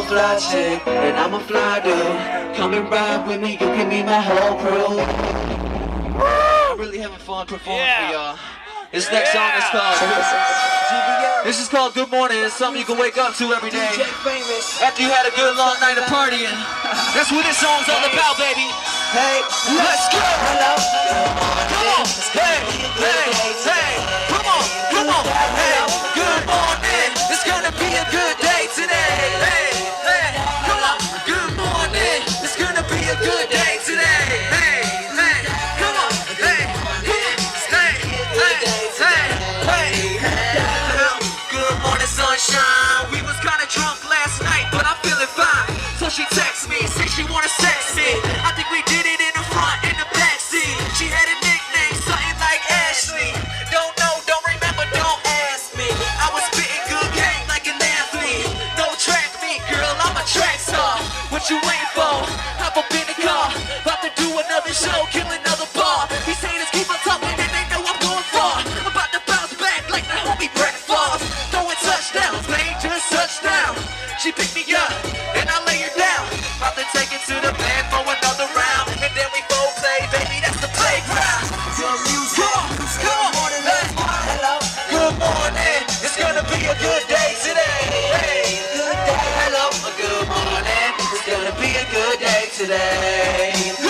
fly chick, and I'm a fly dude. Come and ride with me, you can meet my whole crew. I'm really having fun performing for y'all. This next song is called This is called Good Morning. It's something you can wake up to every day after you had a good long night of partying. That's what this song's all about, baby. Hey, let's go. Hello. Come on. Hey, hey, hey. Come on, come on. Hey, good morning. It's gonna be a good day today. Hey, hey. Come on. Good morning. It's gonna be a good day today. Hey, hey. Come on. Hey, hey, hey, hey, hey. Good morning, sunshine. We was kinda drunk last night, but I'm feeling fine. So she texts me, say she wanna sex me. I think we did it in the front and the back seat. She had a nickname, something like Ashley. Don't know, don't remember, don't ask me. I was spitting good game like an athlete. Don't track me, girl, I'm a track star. What you waiting for? Hop up in the car, about to do another show, kill another bar. These haters keep on talking and they know I'm going far. I'm about to bounce back like the homie Brett Favre. Throwing touchdowns, they ain't just touchdown. She picked me up and I lay her down. About to take it to the bed for another round, and then we both play, baby, that's the playground. Your music, come on, hey, hello, good morning. It's gonna be a good day today. Hey, good day, hello, good morning. It's gonna be a good day today.